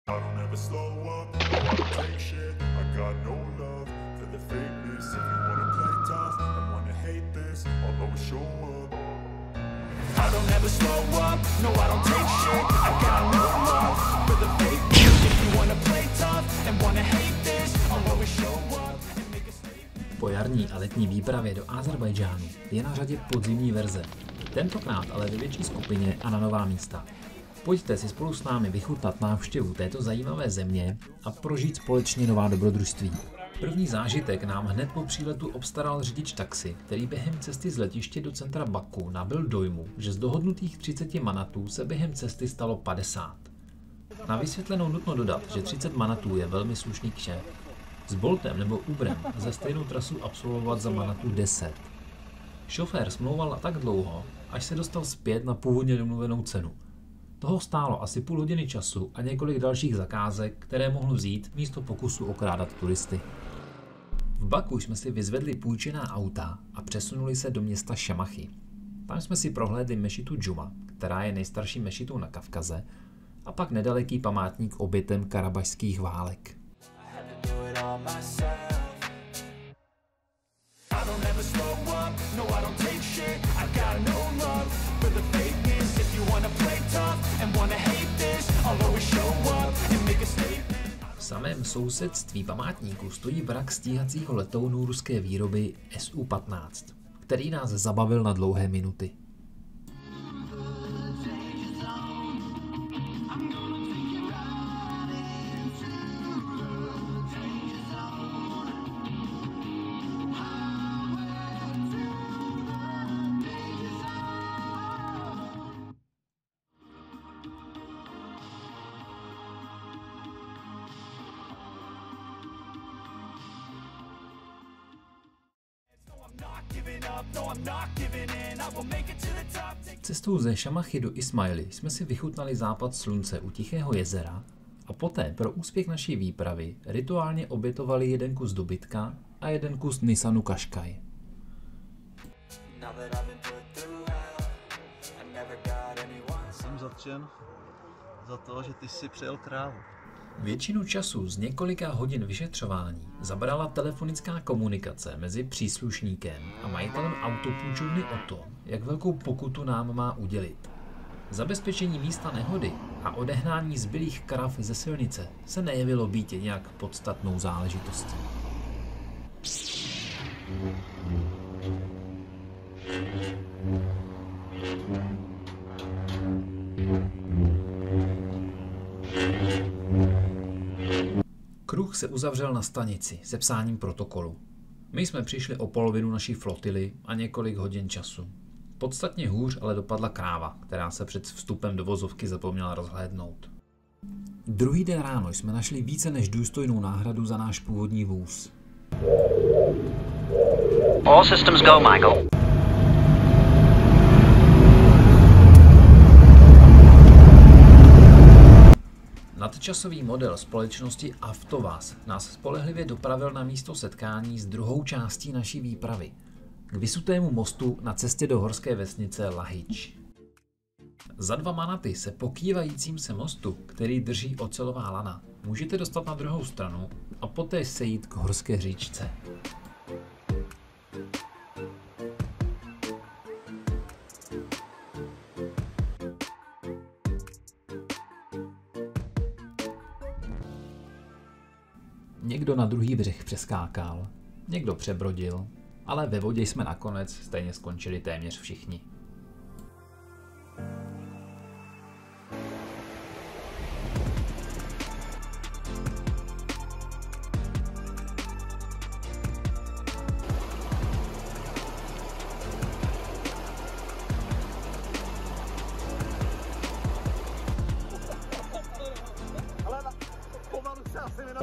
I don't ever slow up, no, I don't take shit. I got no love for the fakeness. If you wanna play tough and wanna hate this, I'll always show up. I don't ever slow up, no, I don't take shit. I got no love for the fakeness. If you wanna play tough and wanna hate this, I'll always show up and make a statement. Po jarní a letní výpravě do Ázerbájdžánu je na řadě podzimní verze. Tentokrát ale ve větší skupině a na nová místa. Pojďte si spolu s námi vychutnat návštěvu této zajímavé země a prožít společně nová dobrodružství. První zážitek nám hned po příletu obstaral řidič taxi, který během cesty z letiště do centra Baku nabyl dojmu, že z dohodnutých 30 manatů se během cesty stalo 50. Na vysvětlenou nutno dodat, že 30 manatů je velmi slušný kšeft. S Boltem nebo Uberem za stejnou trasu absolvovat za manatů 10. Šofér smlouval tak dlouho, až se dostal zpět na původně domluvenou cenu. Toho stálo asi půl hodiny času a několik dalších zakázek, které mohl vzít místo pokusu okrádat turisty. V Baku jsme si vyzvedli půjčená auta a přesunuli se do města Šamachy. Tam jsme si prohlédli mešitu Džuma, která je nejstarší mešitou na Kavkaze, a pak nedaleký památník obětem karabašských válek. V samém sousedství památníku stojí vrak stíhacího letounu ruské výroby Su-15, který nás zabavil na dlouhé minuty. Cestou ze Šamachy do Ismaily jsme si vychutnali západ slunce u Tichého jezera a poté pro úspěch naší výpravy rituálně obětovali jeden kus dobytka a jeden kus Nissanu Qashqai. Jsem zatčen za to, že ty jsi přejel krávu. Většinu času z několika hodin vyšetřování zabrala telefonická komunikace mezi příslušníkem a majitelem autopůjčovny o tom, jak velkou pokutu nám má udělit. Zabezpečení místa nehody a odehnání zbylých krav ze silnice se nejevilo být nějak podstatnou záležitostí. Kruh se uzavřel na stanici se psáním protokolu. My jsme přišli o polovinu naší flotily a několik hodin času. Podstatně hůř ale dopadla kráva, která se před vstupem do vozovky zapomněla rozhlédnout. Druhý den ráno jsme našli více než důstojnou náhradu za náš původní vůz. All systems go, Michael. Nadčasový model společnosti Avtovaz nás spolehlivě dopravil na místo setkání s druhou částí naší výpravy, k vysutému mostu na cestě do horské vesnice Lahič. Za 2 manaty se po kývajícím se mostu, který drží ocelová lana, můžete dostat na druhou stranu a poté sejít k horské říčce. Někdo na druhý břeh přeskákal, někdo přebrodil, ale ve vodě jsme nakonec stejně skončili téměř všichni.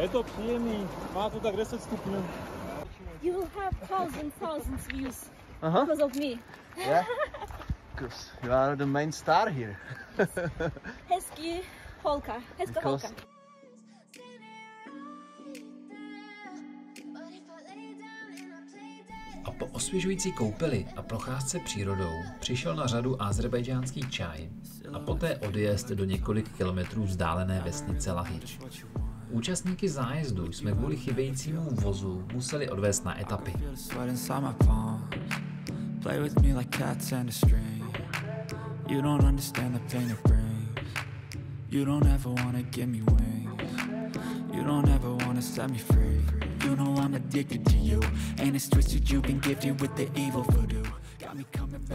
Je to příjemný, má to tak 10 stupňů. You will have thousands views because of me. Yeah? Because you are the main star here. Hezky holka, hezká holka. A po osvěžující koupeli a procházce přírodou přišel na řadu ázerbájdžánský čaj a poté odjezd do několik kilometrů vzdálené vesnice Lahič. Účastníky zájezdu jsme kvůli chybějícímu vozu museli odvést na etapy.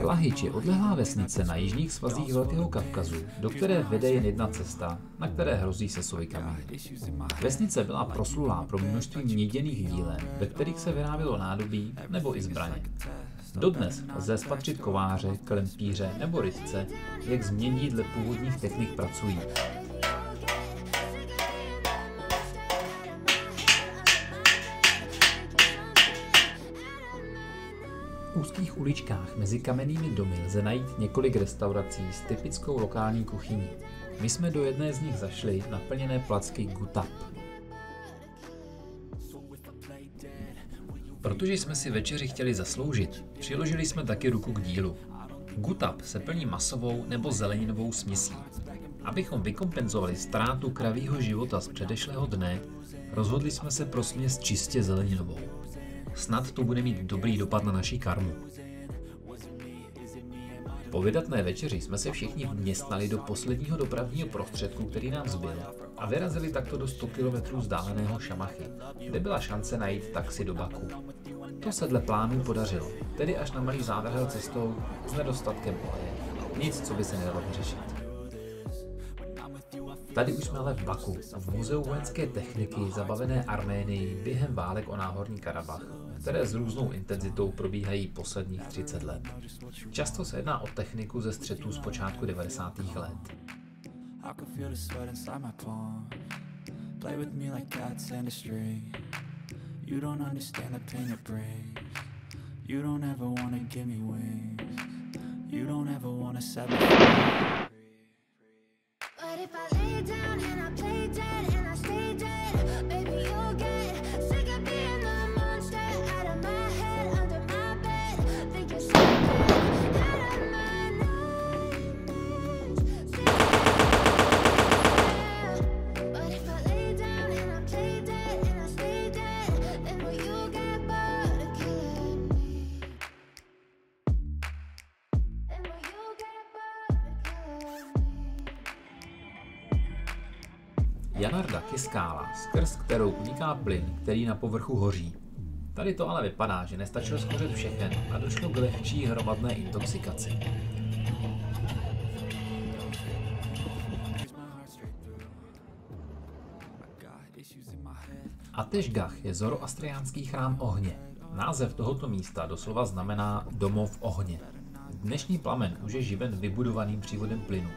Lahič je odlehlá vesnice na jižních svazích Velkého Kavkazu, do které vede jen jedna cesta, na které hrozí sesový kameny. Vesnice byla proslulá pro množství měděných dílen, ve kterých se vyrábělo nádobí nebo i zbraně. Dodnes lze spatřit kováře, klempíře nebo rytce, jak z mědí dle původních technik pracují. V úzkých uličkách mezi kamennými domy lze najít několik restaurací s typickou lokální kuchyní. My jsme do jedné z nich zašli naplněné placky gutab. Protože jsme si večeři chtěli zasloužit, přiložili jsme taky ruku k dílu. Gutab se plní masovou nebo zeleninovou směsí. Abychom vykompenzovali ztrátu kravýho života z předešlého dne, rozhodli jsme se pro směs čistě zeleninovou. Snad to bude mít dobrý dopad na naši karmu. Po vydatné večeři jsme se všichni vměstnali do posledního dopravního prostředku, který nám zbyl, a vyrazili takto do 100 km vzdáleného Šamachy, kde byla šance najít taxi do Baku. To se dle plánů podařilo, tedy až na malý závrhel cestou s nedostatkem oleje. Nic, co by se nedalo vyřešit. Tady už jsme ale v Baku, v muzeu vojenské techniky zabavené Arménii během válek o Náhorní Karabach, které s různou intenzitou probíhají posledních 30 let. Často se jedná o techniku ze střetů z počátku 90. let. But if I lay down and I play dead and I stay dead, baby you'll get sick of being the monster out of my head, under my bed. Think you're so good, out of my nightmares. But if I lay down and I play dead and I stay dead, then will you get bored of killing me? Then will you get bored of killing me? Janardak je skála, skrz kterou uniká plyn, který na povrchu hoří. Tady to ale vypadá, že nestačilo schořet všechen a došlo k lehčí hromadné intoxikaci. Ateşgah je zoroastriánský chrám ohně. Název tohoto místa doslova znamená domov ohně. Dnešní plamen už je živen vybudovaným přívodem plynu.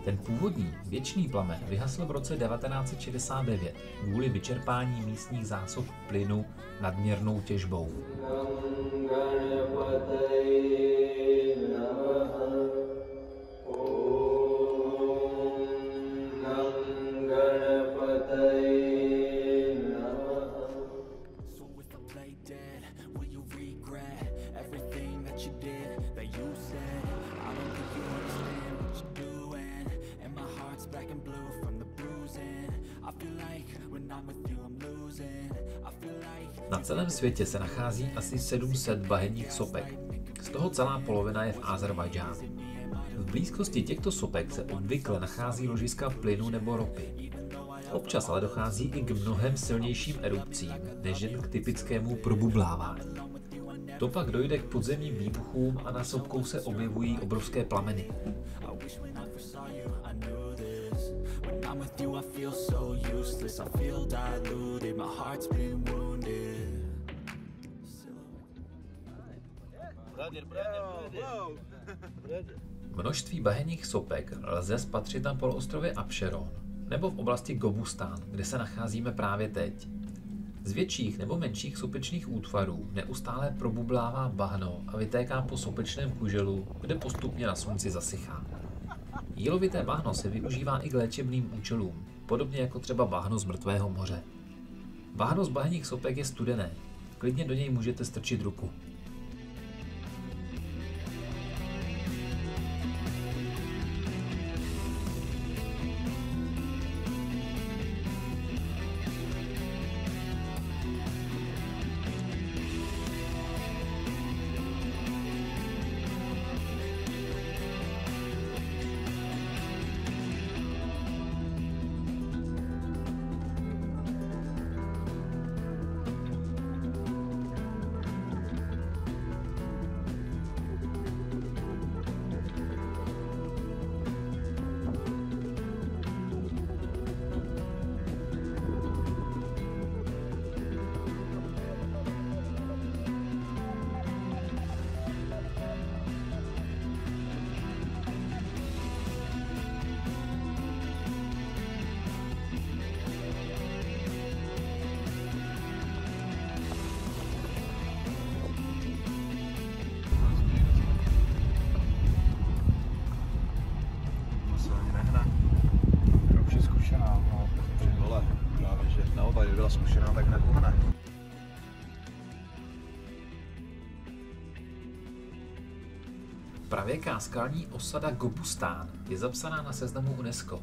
Ten původní věčný plamen vyhasl v roce 1969 kvůli vyčerpání místních zásob plynu nadměrnou těžbou. Na celém světě se nachází asi 700 bahenních sopek, z toho celá polovina je v Ázerbájdžánu. V blízkosti těchto sopek se obvykle nachází ložiska plynu nebo ropy. Občas ale dochází i k mnohem silnějším erupcím, než jen k typickému probublávání. To pak dojde k podzemním výbuchům a na sopkou se objevují obrovské plameny. Množství bahenních sopek lze spatřit na poloostrově Abšeron nebo v oblasti Gobustán, kde se nacházíme právě teď. Z větších nebo menších sopečných útvarů neustále probublává bahno a vytéká po sopečném kuželu, kde postupně na slunci zasychá. Jílovité bahno se využívá i k léčebným účelům, podobně jako třeba bahno z mrtvého moře. Bahno z bahenních sopek je studené, klidně do něj můžete strčit ruku. ale kdyby byla zkušená, tak nepohne. Pravěká skalní osada Gobustán je zapsaná na seznamu UNESCO.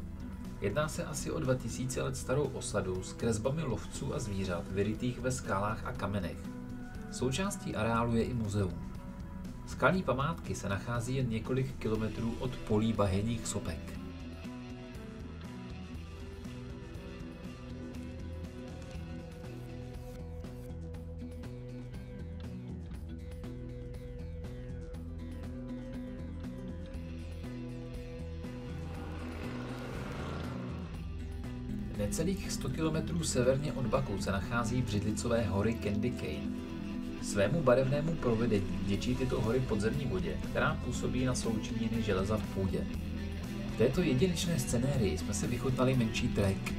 Jedná se asi o 2000 let starou osadu s kresbami lovců a zvířat vyrytých ve skalách a kamenech. Součástí areálu je i muzeum. Skalní památky se nachází jen několik kilometrů od polí bahenních sopek. Necelých 100 km severně od Baku se nachází břidlicové hory Candy Cane. Svému barevnému provedení vděčí tyto hory podzemní vodě, která působí na sloučeniny železa v půdě. V této jedinečné scenérii jsme si vychutnali menší trek.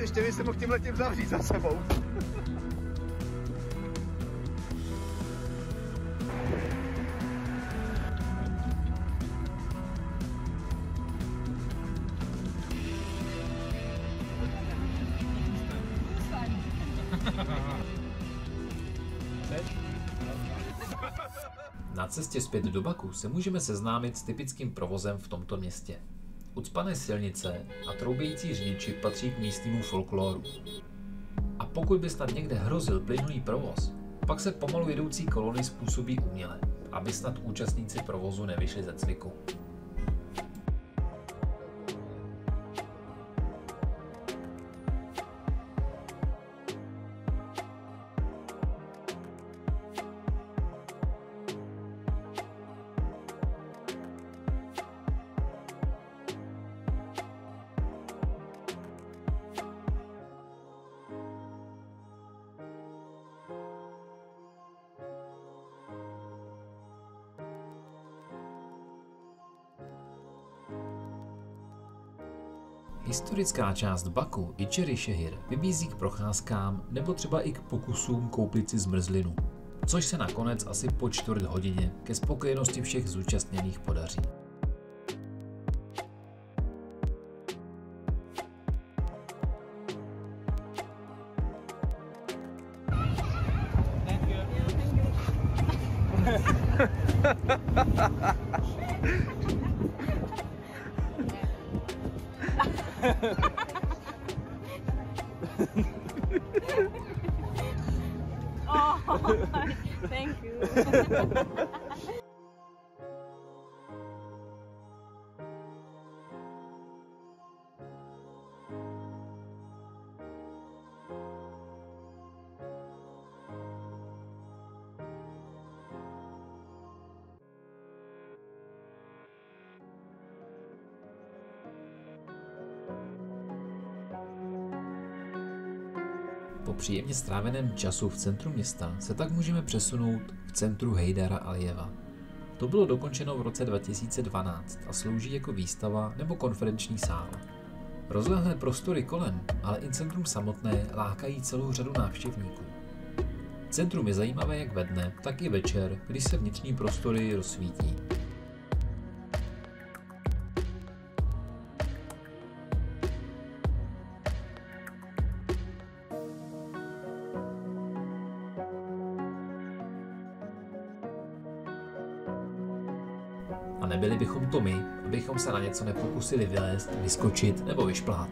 Ještě by si mohl tímhletím zavřít za sebou. Na cestě zpět do Baku se můžeme seznámit s typickým provozem v tomto městě. Ucpané silnice a troubějící řidiči patří k místnímu folkloru. A pokud by snad někde hrozil plynulý provoz, pak se pomalu jedoucí kolony způsobí uměle, aby snad účastníci provozu nevyšli ze cviku. Historická část Baku i Čerišehir vybízí k procházkám nebo třeba i k pokusům koupit si zmrzlinu, což se nakonec asi po čtvrt hodině ke spokojenosti všech zúčastněných podaří. Oh, thank you. Po příjemně stráveném času v centru města se tak můžeme přesunout k centru Hejdara Alijeva. To bylo dokončeno v roce 2012 a slouží jako výstava nebo konferenční sál. Rozlehlé prostory kolem, ale i centrum samotné lákají celou řadu návštěvníků. Centrum je zajímavé jak ve dne, tak i večer, když se vnitřní prostory rozsvítí. A nebyli bychom to my, abychom se na něco nepokusili vylézt, vyskočit nebo vyšplhat.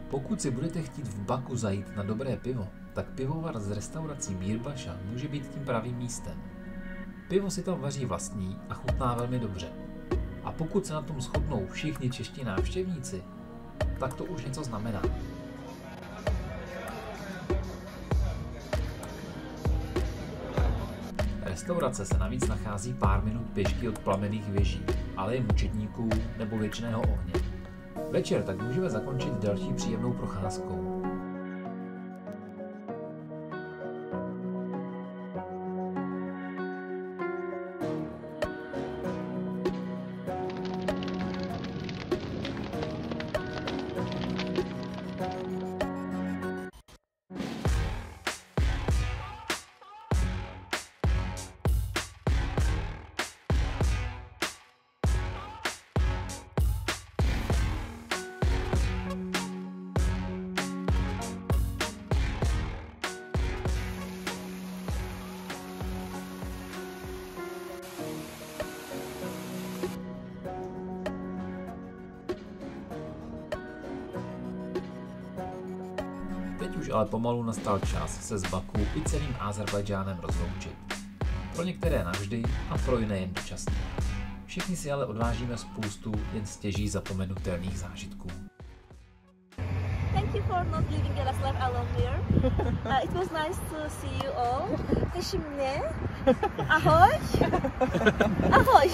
Pokud si budete chtít v Baku zajít na dobré pivo, tak pivovar z restaurací Mirbaša může být tím pravým místem. Pivo si tam vaří vlastní a chutná velmi dobře. A pokud se na tom shodnou všichni čeští návštěvníci, tak to už něco znamená. Restaurace se navíc nachází pár minut pěšky od plamenných věží, aleje mučedníků nebo věčného ohně. Večer tak můžeme zakončit další příjemnou procházkou. Teď už ale pomalu nastal čas se z Baku i celým Ázerbájdžánem rozloučit. Pro některé navždy a pro jiné jen dočasně. Všichni si ale odvážíme spoustu jen stěží zapomenutelných zážitků. Thank you for not leaving us left alone here. It was nice to see you all. Těší mě. Ahoj. Ahoj.